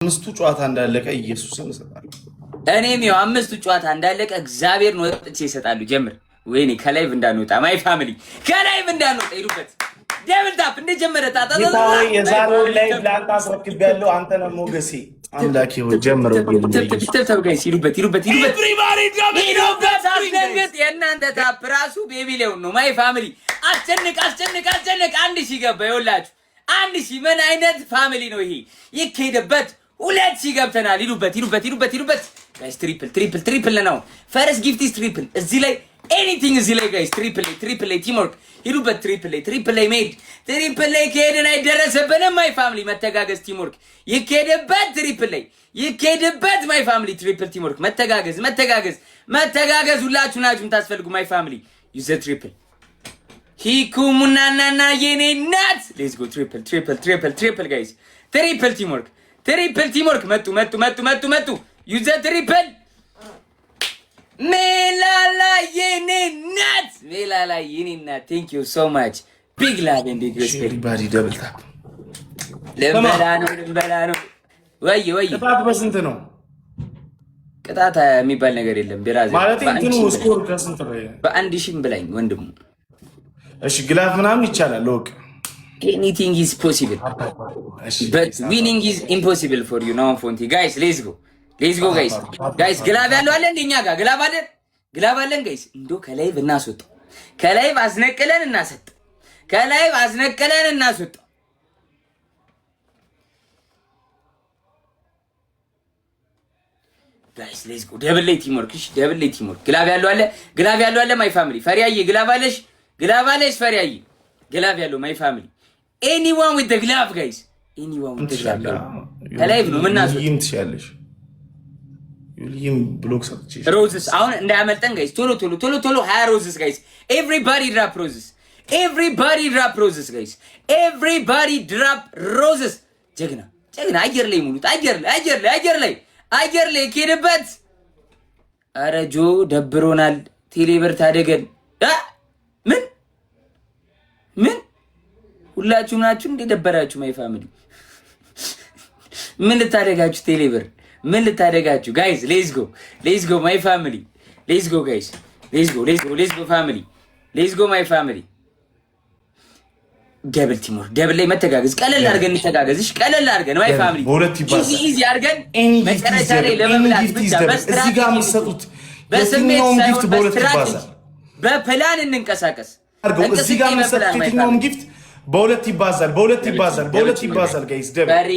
አምስቱ ጨዋታ እንዳለቀ ኢየሱስን እሰጣለሁ። እኔም ያው አምስቱ ጨዋታ እንዳለቀ እግዚአብሔር ነው ወጥቼ ይሰጣሉ። ጀምር ወይኔ ከላይቭ እንዳንወጣ ማይ ፋሚሊ ከላይቭ እንዳንወጣ ይሉበት ደብል ታፕ እንደጀመረ ታጣጣ የዛሬው ላይ ላንተ አስረክቤያለሁ። አንተ ነው ሞገሴ አምላኬ ሆይ ጀምረው ተብተብ ጋይስ ይሉበት አስደንግጥ። የእናንተ ታፕ ራሱ ቤቢ ሌውን ነው ማይ ፋሚሊ አስጨንቅ አንድ ሺህ ገባ ይኸውላችሁ። አንድ ሺህ ምን አይነት ፋሚሊ ነው ይሄ? ይከይደበት ሁለት ሺህ ገብተናል። ይሉበት ጋይስ ትሪፕል ነው። ፈርስት ጊፍት ኢዝ ትሪፕል እዚህ ላይ ኤኒቲንግ እዚህ ላይ ጋይስ ትሪፕል ቲምወርክ ይሉበት ትሪፕል ሜድ ትሪፕል ከሄደን አይደረሰብንም። ማይ ፋሚሊ መተጋገዝ ቲምወርክ ይከይደበት ይከይደበት ማይ ፋሚሊ ትሪፕል ቲምወርክ መተጋገዝ ሁላችሁ ናችሁ የምታስፈልጉ ማይ ፋሚሊ ዩዘ ትሪፕል ሂኩሙናናና የኔ ናት ሌትስ ጎ ትሪፕል ጋይስ ትሪፕል ቲምወርክ መጡ ዩዘ ትሪፕል ሜላላ የኔ ናት ቴንክ ዩ ሶ ማች ቢግ ላቭ ኤንድ ቢግ ሪስፔክት ባዲ ደብል ታፕ ልንበላ ነው ወይ ቅጣት በስንት ነው? ቅጣት የሚባል ነገር የለም ብራዘር ማለት እንትኑ ስኮር ከስንት ነው? በአንድ ሺህ ብላኝ ወንድሙ። እሺ ግላፍ ምናምን ይቻላል ሎክ anything is possible but winning is impossible for you now ፎንቲ guys let's go guys ግላብ ያለው አለ እንደኛ ጋር ግላብ አለን guys እንዶ ከላይ እናስወጣው ከላይ አስነቀለን እናስወጣው guys let's go ደብል ቲምወርክ ግላብ ያለው አለ ማይ ፋሚሊ ፈሪያዬ ግላብ አለሽ ፈሪያዬ ግላብ ያለው ማይ ፋሚሊ anyone with the glove guys ከላይ ነው ምናስወጣው ይምትሻለሽ ዩሊም ብሎክ ሰጥቼ ሮዝስ አሁን እንዳያመልጠን ጋይስ ቶሎ 20 ሮዝስ ጋይስ ኤቭሪባዲ ድራፕ ሮዝስ ጀግና አየር ላይ ሙሉት አየር ላይ ከሄደበት ኧረ ጆ ደብሮናል ቴሌብር ታደገን ምን ሁላችሁም ናችሁ እንደ ደበራችሁ ማይ ፋሚሊ ምን ልታደጋችሁ ቴሌብር ምን ልታደጋችሁ ጋይስ ሌትስ ጎ ማይ ፋሚሊ ሌትስ ጎ ጋይስ ሌትስ ጎ ፋሚሊ ሌትስ ጎ ማይ ፋሚሊ ደብል ቲምወርክ ደብል ላይ መተጋገዝ ቀለል አድርገን እንተጋገዝሽ ቀለል አድርገን ማይ ፋሚሊ ኢዚ አድርገን መጨረሻ ላይ ለመብላት ብቻ እዚህ ጋር የምትሰጡት በስሜት ጊፍት በሁለት ይባዛል በፕላን እንንቀሳቀስ እዚህ ጋር የምትሰጡት የትኛውም ጊፍት በሁለት ይባዛል ጋይስ ደብል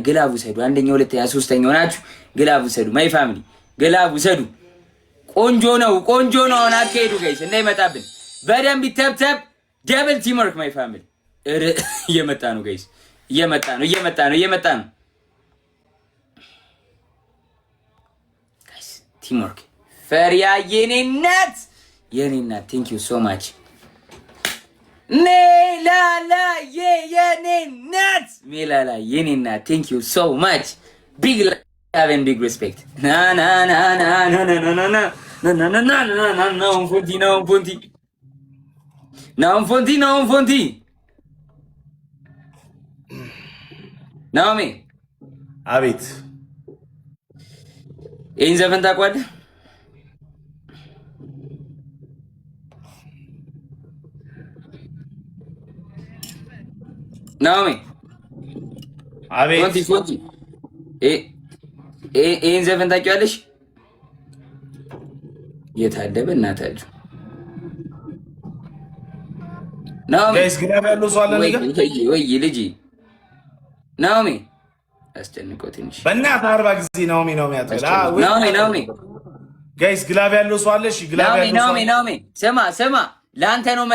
ግላቡ ሰዱ አንደኛ ሁለተኛ ሶስተኛ ሆናችሁ ግላቡ ሰዱ ማይ ፋሚሊ ግላቡ ሰዱ ቆንጆ ነው አሁን አትሄዱ ጋይስ እንዳይመጣብን በደንብ ይተብተብ ደብል ቲምወርክ ማይ ፋሚሊ እየመጣ ነው ጋይስ እየመጣ ነው ጋይስ ቲምወርክ ፈሪያ የኔ ናት ቴንክ ዩ ሶ ማች ሜላላ የኔ ናት ቴንክ ዩ ሶ ማች ቢግ ላቭ ኤንድ ቢግ ሪስፔክት ፎንቲ ናኦሚ አቤት ይህን ዘፈን ታውቀዋለህ? ናኦሚ አቤት ፎንቲ ይህን ዘፈን ታውቂዋለሽ? የታደበ እናታችሁ ናኦሚ ጋይስ ግላብ ያለው ሰው አለ ነገር ወይ ልጅ ናኦሚ አስጨንቆ ትንሽ በእናትህ 40 ጊዜ ናኦሚ አትበላ ናኦሚ ጋይስ ግላብ ያለው ሰው አለ። እሺ ግላብ ያለው ሰው ናኦሚ ስማ ለአንተ ነው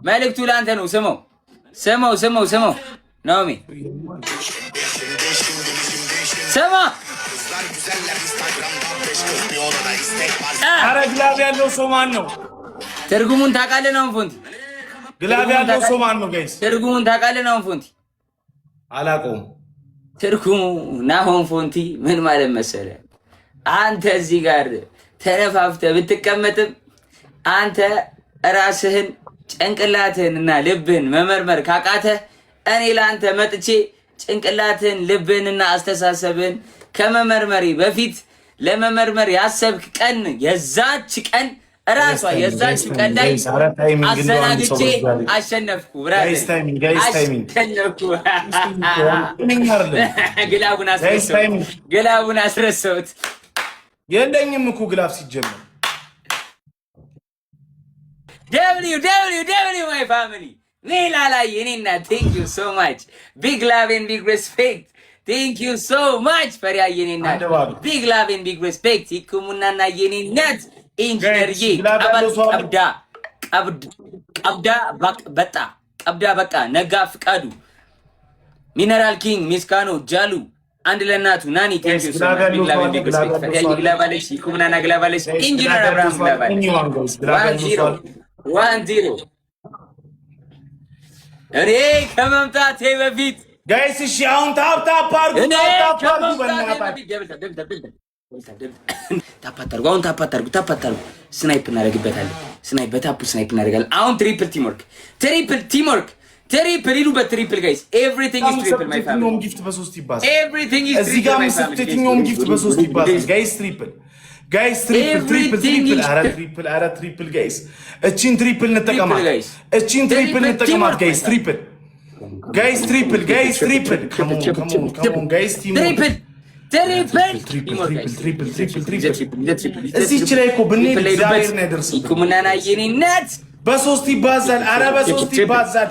መልእክቱ ለአንተ ነው። ስማው ናኦሚ ስማ ኧረ ግላብ ያለው ሰው ማን ነው? ትርጉሙን ታውቃለህ? ናኦሚ ፎንቲ ግላብ ያለው ሰው ማን ነው ጋይስ? ትርጉሙን ታውቃለህ? ናኦሚ ፎንቲ አላውቀውም። ትርጉሙ ናኦሚ ፎንቲ ምን ማለት መሰለህ? አንተ እዚህ ጋር ተነፋፍተህ ብትቀመጥም አንተ ራስህን ጭንቅላትህንና ልብህን መመርመር ካቃተህ እኔ ለአንተ መጥቼ ጭንቅላትን ልብንና አስተሳሰብን ከመመርመሪ በፊት ለመመርመር ያሰብክ ቀን የዛች ቀን ራሷ የዛች ቀን ላይ አዘናግቼ አሸነፍኩ። ግላቡን አስረሳሁት። የለኝም እኮ ግላፍ ሲጀመር። ደብሊው ማይ ፋሚሊ ሜላ ላይ የኔና ቴንክ ዩ ሶ ማች ቢግ ላቭ ኤንድ ቢግ ሬስፔክት ቴንክ ዩ ሶ ማች ፈሪያ የኔና ቢግ ላቭ ኤንድ ቢግ ሬስፔክት ይኩሙናና የኔነት ኢንጂነርዬ ቀብዳ በቃ ነጋ ፍቃዱ ሚነራል ኪንግ ሚስካኖ ጃሉ አንድ ለናቱ ናኒ ቴንክ ዩ ሶ ማች ቢግ ላቭ ኤንድ ቢግ ሬስፔክት ፈሪያ ግላባለሽ ይኩሙናና ግላባለሽ ኢንጂነር አብርሃም ግላባለሽ 1-0 እኔ ከመምጣቴ በፊት ጋይስ እሺ አሁን ታፕ አድርጉ። ታፕ አድርጉ። ስናይፕ እናደርግበታለን። በታፑ ስናይፕ እናደርጋለን። አሁን ትሪፕል ይሉበት ትሪፕል ጋይስ ኤቭሪቲንግ ኢዝ ትሪፕል ማይ ፋሚሊ የትኛውም ጊፍት በ3 ይባዛል። ኤቭሪቲንግ ኢዝ እዚህ ጋር የትኛውም ጊፍት በ3 ይባዛል። ጋይስ ትሪፕል አረ ትሪፕል ጋይስ እቺን ትሪፕል እንጠቀማት ጋይስ ትሪፕል ጋይስ እዚህች ላይ እኮ ብንሄድ እግዚአብሔር ነው ያደርሰው። ይኩምናና የኔነት በ3 ይባዛል። አረ በ3 ይባዛል።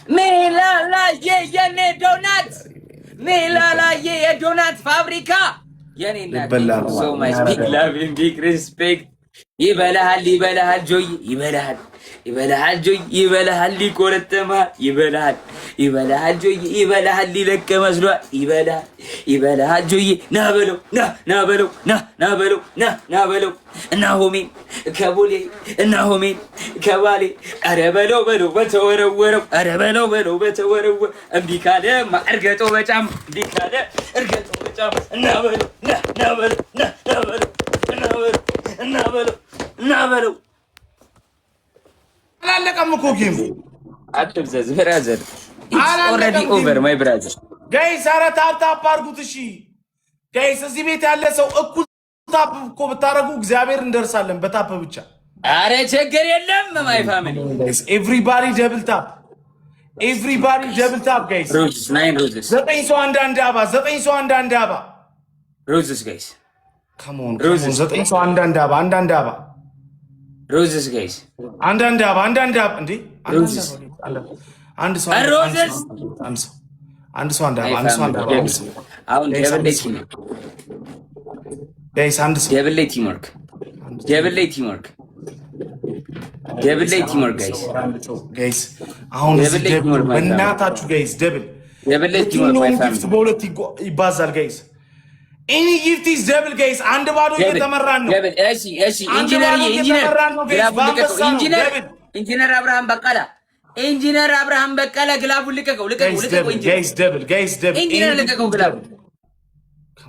ሜላላዬ የኔ ዶናት ሜላላዬ የዶናት ፋብሪካ የኔነት ሶ ማች ቢግ ላቭ ኤንድ ቢግ ሪስፔክት ይበላሃል ጆይ ይበላሃል ጆይ ይበላሃል ሊቆረጥማል ይበላሃል ጆይ ይበላሃል ሊለቀ መስሏል ይበላሃል ጆይ ና በለው እና ሆሜን ከቦሌ እና ሆሜን ከባሌ ኧረ በለው በተወረወረው እምቢ ካለ እርገጦ በጫማ እና በለው አላለቀም እኮ ጌም አትብዘዝ ብራዘር ኢትስ ኦልሬዲ ኦቨር ማይ ብራዘር ጋይስ ኧረ ታፕ አድርጉት እሺ ጋይስ እዚህ ቤት ያለ ሰው እኩል ታፕ እኮ ብታረጉ እግዚአብሔር እንደርሳለን በታፕ ብቻ አረ ችግር የለም ማይ ፋሚሊ ኤቭሪባዲ ደብል ታፕ ጋይስ ሮዝስ 9 ሮዝስ 9 ሰው አንዳንድ አባ ሮዝስ ጋይስ ካም ኦን 9 ሰው አንዳንድ አባ ሮዝስ ጋይስ አንዳንድ አባ እንዴ አንድ ሰው አንድ አባ አሁን ደብል ላይ ቲምወርክ ጋይስ አሁን በእናታችሁ ጋይስ ደብል ጊፍት በሁለት ይባዛል ጋይስ ኤኒ ጊፍት ኢዝ ደብል ጋይስ አንድ ባዶ እየተመራን ነው እሺ ኢንጂነር አብርሃም በቀለ ግላቡን ልቀቀው ኢንጂነር ልቀቀው ግላቡ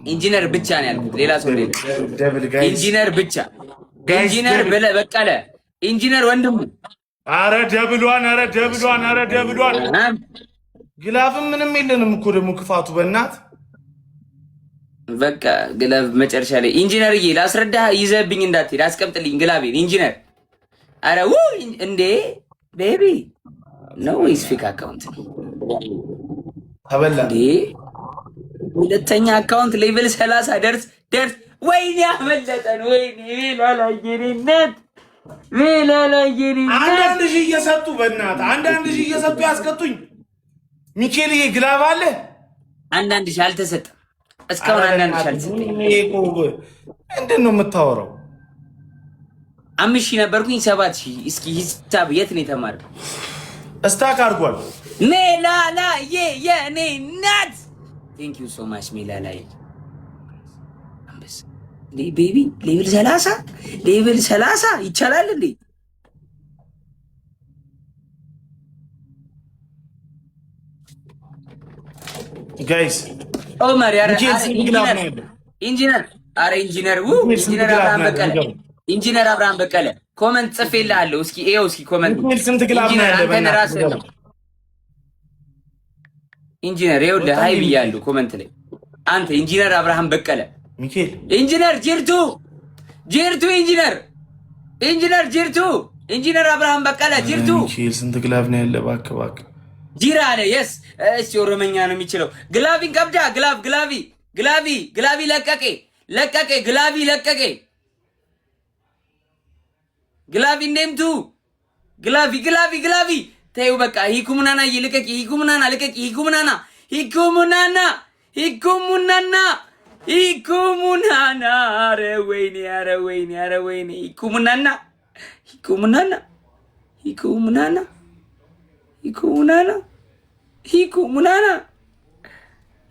ኢንጂነር ብቻ ነው ያልኩት ሌላ ሰው ነው ኢንጂነር ብቻ ኢንጂነር በቀለ ኢንጂነር ወንድሙ አረ ደብሏን ግላፍም ምንም የለንም እኮ ደግሞ ክፋቱ በእናት በቃ ግላብ መጨረሻ ላይ ኢንጂነርዬ ላስረዳህ ይዘብኝ እንዳትሄድ አስቀምጥልኝ ግላቤን ኢንጂነር አረ እንዴ ቤቢ ነው ወይስ ፌክ አካውንት ተበላ እንዴ ሁለተኛ አካውንት ሌቭል 30 ደርስ ወይኔ ያመለጠን ወይኔ ላላየኔነት አንዳንድ ሺህ እየሰጡ በእናትህ አንዳንድ ሺህ እየሰጡ ያስቀጡኝ ሚኬልዬ ግላብ አለ አንዳንድ ሺህ አልተሰጠም እስካሁን አንዳንድ ሺህ አልተሰጠም ምንድን ነው የምታወራው 5000 ነበርኩኝ 7000 እስኪ ሂሳብ የት ነው የተማረው እስታክ አድርጓል ሜላላዬ የኔ ናት ቴንክ ዩ ሶ ማች ሜላላዬ አንበስ ቤቢ ሌቭል 30 ይቻላል እንዴ ጋይስ ኦመር ያረ ኢንጂነር አብርሃም በቀለ ኮመንት ጽፌልሃለሁ እስኪ ኤው እስኪ ኮመንት ስንት ግላብ ነው ያለ አንተን ራስህ ነው ኢንጂነር ይኸውልህ ሃይ ብያለሁ ኮመንት ላይ አንተ ኢንጂነር አብርሃም በቀለ ሚካኤል ኢንጂነር ጅርቱ ኢንጂነር አብርሃም በቀለ ጅርቱ ሚካኤል ስንት ግላቭ ነው ያለ እባክህ ጂራ አለ የስ እሺ ኦሮመኛ ነው የሚችለው ግላቪን ቀብዳ ግላቪ ለቀቄ ግላቪ ኔምቱ ግላቪ ተይው በቃ ሂኩምናና ይልቀቂ ሂኩምናና ኧረ ወይኔ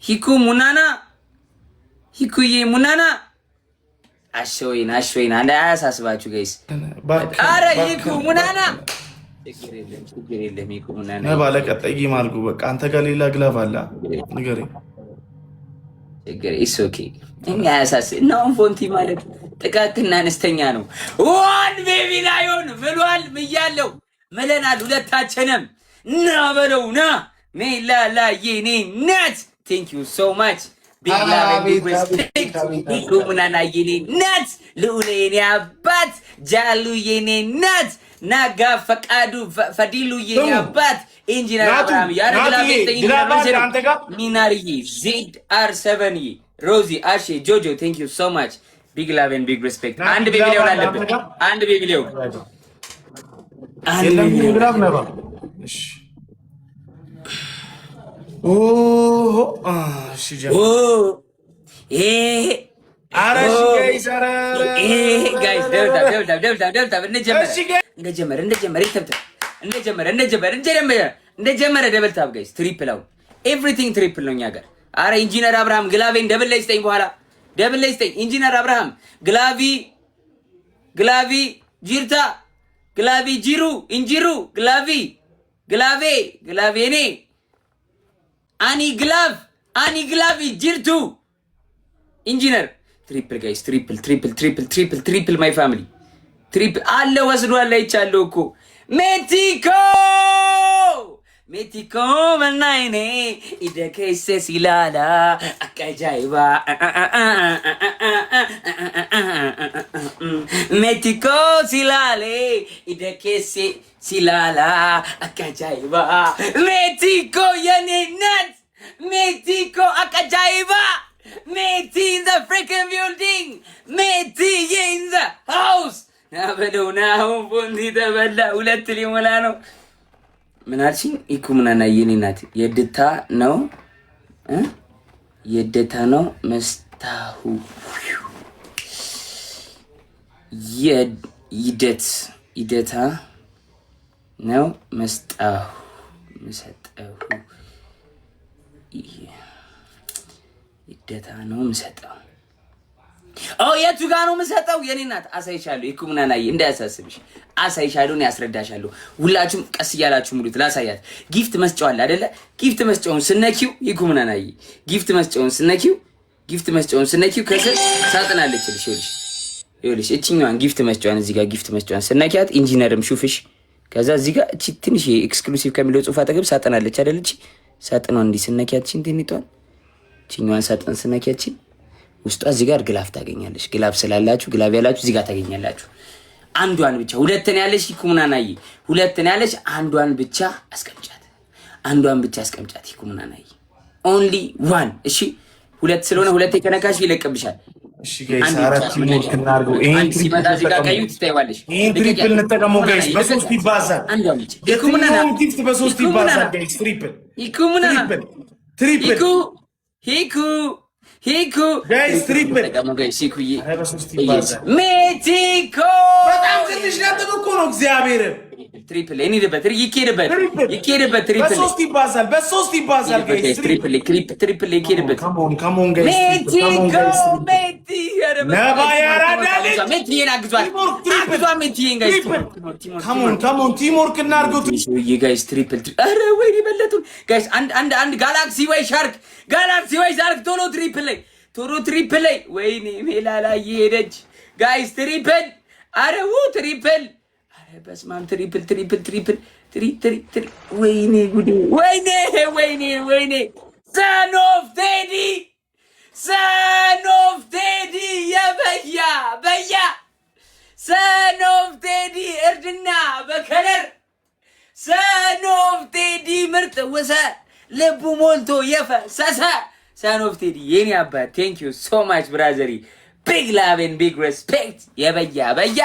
ሂኩምናና ሂኩዬ ሙናና አሸወይና አንድ አያሳስባችሁ ጋይስ ኧረ ሂኩሙናና ችግር የለም ሂኩሙናና ባለቀጣይ ጌም አድርጉ በቃ አንተ ጋር ሌላ ግላቭ አለ ንገረኝ ችግር ኢስ ኦኬ እኛ አያሳስብ ነው ፎንቲ ማለት ጥቃቅንና አነስተኛ ነው ዋን ቤቢ ላዮን ብሏል ብያለሁ መለናል ሁለታችንም ና በለው ና ሜላላ የኔ ናት ቴንክ ዩ ሶ ማች ቢግ ላቭ ቢግ ሪስፔክት ሂኩሙናና የኔ ናት ልዑል የኔ አባት ጃሉ የኔ ናት ናጋ ፈቃዱ ፈዲሉ የኔ አባት ኢንጂነር አብርሃም ያረግላቤ ሚናርይ ዜድ አር 7 ሮዚ አሼ ጆጆ ቴንክ ዩ ሶ ማች ቢግ ላቭ ኤንድ ቢግ ሪስፔክት አንድ ቤቢ ሊሆን አለበት አንድ ቤቢ ሊሆን እንደጀመረ ደብል ታብ ጋይስ ትሪፕል አው ኤቭሪቲንግ ትሪፕል ነው እኛ ጋር። አረ ኢንጂነር አብርሃም ግላቬን ደብል ላይ ስጠኝ፣ በኋላ ደብል ላይ ስጠኝ። ኢንጂነር አብርሃም ግላቪ ጂርታ ግላቪ ጂሩ ኢንጂሩ ግላቬ እኔ አኒ ግላቪ ጂርቱ ኢንጂነር ትሪፕል ጋይስ ትሪፕል ማይ ፋሚሊ ትሪፕል አለ ወስዷል አይቻለሁ እኮ ሜቲኮ መናይኔ ኢደከይሴ ሲላላ አቃጃይባ ሜቲኮ ሲላሌ ኢደከይሴ ሲላላ አቃጃይባ ሜቲኮ የኔ ናት ሜቲኮ አቃጃይባ ሜቲ in the freaking building ሜቲ in the house ናበለውና አሁን ፎንቲ ተበላ ሁለት ሊሞላ ነው። ምን አልሽኝ? ኢኩምናና የኔ ናት የድታ ነው መስታሁ ይደታ ነው መስጠሁ ይደታ ነው መስጠሁ የቱ ጋር ነው የምሰጠው? የኔ ናት አሳይሻለሁ። ኢኩምናና እንዳያሳስብሽ አሳይሻለሁ፣ ነው ያስረዳሻለሁ። ሁላችሁም ቀስ እያላችሁ ሙሉት ላሳያት። ጊፍት መስጫው አለ አይደለ? ጊፍት መስጫውን ስነኪው ኢኩምናና ጊፍት መስጫውን ስነኪው ከስር ሳጥናለች ይኸውልሽ እቺኛዋን ጊፍት መስጫዋን እዚህ ጋር ጊፍት መስጫዋን ስነኪያት ኢንጂነርም ሹፍሽ ከዛ እዚህ ጋር እቺ ትንሽ ኤክስክሉሲቭ ከሚለው ጽሁፍ አጠገብ ሳጥናለች አይደል? እቺ ሳጥኗን እንዲህ ስነኪያት እንትን እቺኛዋን ሳጥን ስነኪያት ውስጧ እዚህ ጋር ግላፍ ታገኛለሽ። ግላፍ ስላላችሁ ግላፍ ያላችሁ እዚህ ጋር ታገኛላችሁ። አንዷን ብቻ ሁለተኛ ያለሽ ኢኩምናናይ ሁለተኛ ያለሽ አንዷን ብቻ አስቀምጫት ኢኩምናናይ ኦንሊ ዋን። እሺ ሁለት ስለሆነ ሁለቴ ከነካሽ ይለቅብሻል። እሺ ጋይስ አራት ሞልክ እናርገው። ይሄን ሲመጣ እዚህ ጋር ቀዩ ትታይዋለሽ። ይሄን ትሪፕል እንጠቀመው ጋይስ። በሶስት ይባዛል። አንዷን ብቻ ኢኩምናና ጊፍት በሶስት ይባዛል ጋይስ። ትሪፕል ኢኩምናና ትሪፕል ሂኩ ጋይስ ትሪፕል ሜቲኮ በጣም ትንሽ ነጥብ እኮ ነው። እግዚአብሔር ትሪፕል ይሄድበት ይኬድበት በሶስት ይባዛል ጋይስ። ትሪፕል ይኬድበት ካሞን ጋይስ ሜቲ ነባ ያራዳልኝ ሜቲ አግዟል ሜቲ ጋይስ ካሞን ቲምወርክ እናድርገው ጋይስ። ትሪፕል አረ ወይ ይበለጡ ጋይስ። አንድ ጋላክሲ ወይ ሻርክ ቶሎ ትሪፕል ላይ ወይኔ ሜላላ እየሄደች ጋይስ። ትሪፕል አረ ትሪፕል አረ በስማም ትሪፕል ወይኔ ጉዴ! ወይኔ! ሰን ኦፍ ቴዲ በያ ሰን ኦፍ ቴዲ እርድና በከለር ሰን ኦፍ ቴዲ ምርጥ ወሰ ልቡ ሞልቶ የፈሰሰ ሰን ኦፍ ቴዲ የኔ አባት ቴንክ ዩ ሶ ማች ብራዘሪ ቢግ ላቭ ኤንድ ቢግ ሬስፔክት በያ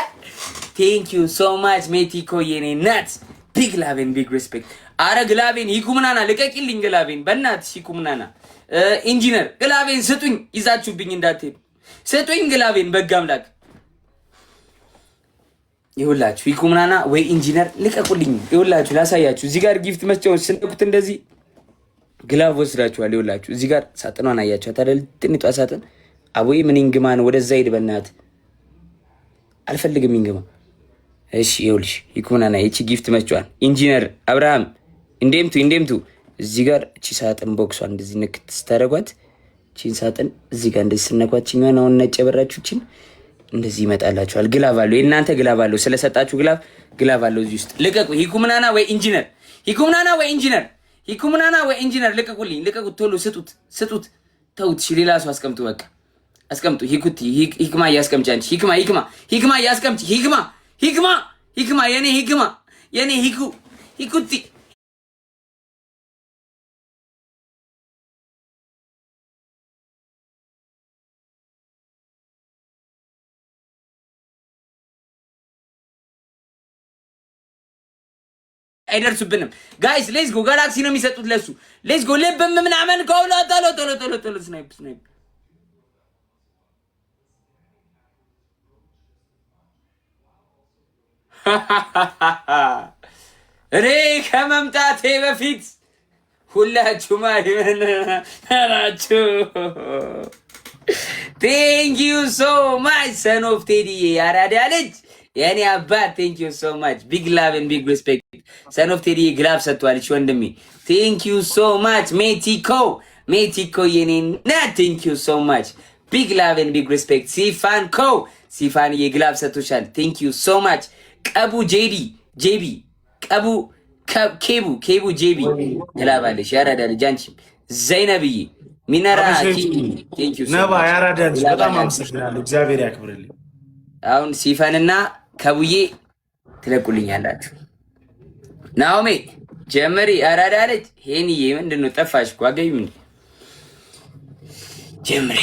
ቴንክ ዩ ሶ ማች ሜቲኮ የኔ ናት ቢግ ላቭ ኤንድ ቢግ ሬስፔክት። አረ ግላቤን ይኩምናና ልቀቂልኝ፣ ግላቤን በእናትሽ ይኩምናና። ኢንጂነር ግላቤን ስጡኝ፣ ይዛችሁብኝ እንዳትሄዱ ስጡኝ ግላቤን በጋ አምላክ። ይኸውላችሁ ይኩምናና ወይ ኢንጂነር ልቀቁልኝ። ይኸውላችሁ ላሳያችሁ፣ እዚህ ጋር ጊፍት መስጫውን ስንኩት እንደዚህ ግላቭ ወስዳችኋል። ይኸውላችሁ እዚህ ጋር ሳጥኗን አያችኋት አይደል? ትንጧ ሳጥን አቦይ ምን ይንግማን ወደዛ ሂድ በእናት አልፈልግም ይንግማ። እሺ ይኸውልሽ ይኩምናና ይቺ ጊፍት መስጫዋን ኢንጂነር አብርሃም እንደምቱ እዚህ ጋር እቺ ሳጥን ቦክሷን እንደዚህ ንክት ስታረጓት እቺን ሳጥን እዚህ ጋር እንደዚህ ስነኳት ቺኛውን አሁን ነጭ በራችሁችን እንደዚህ ይመጣላችኋል። ግላቭ አለው የእናንተ ግላቭ አለው። ስለሰጣችሁ ግላቭ አለው እዚህ ውስጥ። ልቀቁ ይኩምናና ወይ ኢንጂነር ልቀቁልኝ፣ ልቀቁት ቶሎ ስጡት። ተውት እሺ፣ ሌላ ሰው አስቀምጡ፣ በቃ አስቀምጡ። ሂክማ እያስቀምጪ አንቺ ሂክማ እያስቀምጪ ሂክማ የኔ ሂኩቲ አይደርሱብንም ጋይስ። ሌትስ ጎ ጋላክሲ ነው የሚሰጡት ለሱ። ሌትስ ጎ ልብም ምናምን ከውላ ቶሎ ስናይፕ እኔ ከመምጣቴ በፊት ሁላችሁ ማይመናችሁ ቴንክ ዩ ሶ ማች ሰን ኦፍ ቴዲ ያራዳ ልጅ የኔ አባት ቴንክ ዩ ሶ ማች ቢግ ላቭ ኤንድ ቢግ ሪስፔክት። ሰን ኦፍ ቴዲ ግላቭ ሰጥቷል እሺ ወንድሜ ቴንክ ዩ ሶ ማች ሜቲኮ የኔ ና ቴንክ ዩ ሶ ማች ቢግ ላቭ ኤንድ ቢግ ሪስፔክት። ሲፋን የግላቭ ሰጥቶሻል ቴንክ ዩ ሶ ማች። ቀቡ ጄቢ ኬቡ ጄቢ ትላባለሽ ያራዳ ልጅ። አንቺም ዘይነብዬ ሚነራ ቴንክ ዩ ሶ ማች ነባ ያራዳ ልጅ በጣም አመሰግናለሁ። እግዚአብሔር ያክብርልኝ። አሁን ሲፈንና ከቡዬ ትለቁልኛላችሁ። ናኦሜ ጀመሪ አራዳ ልጅ ሄንዬ ምንድነው ጠፋሽ እኮ አገኙ ጀመሪ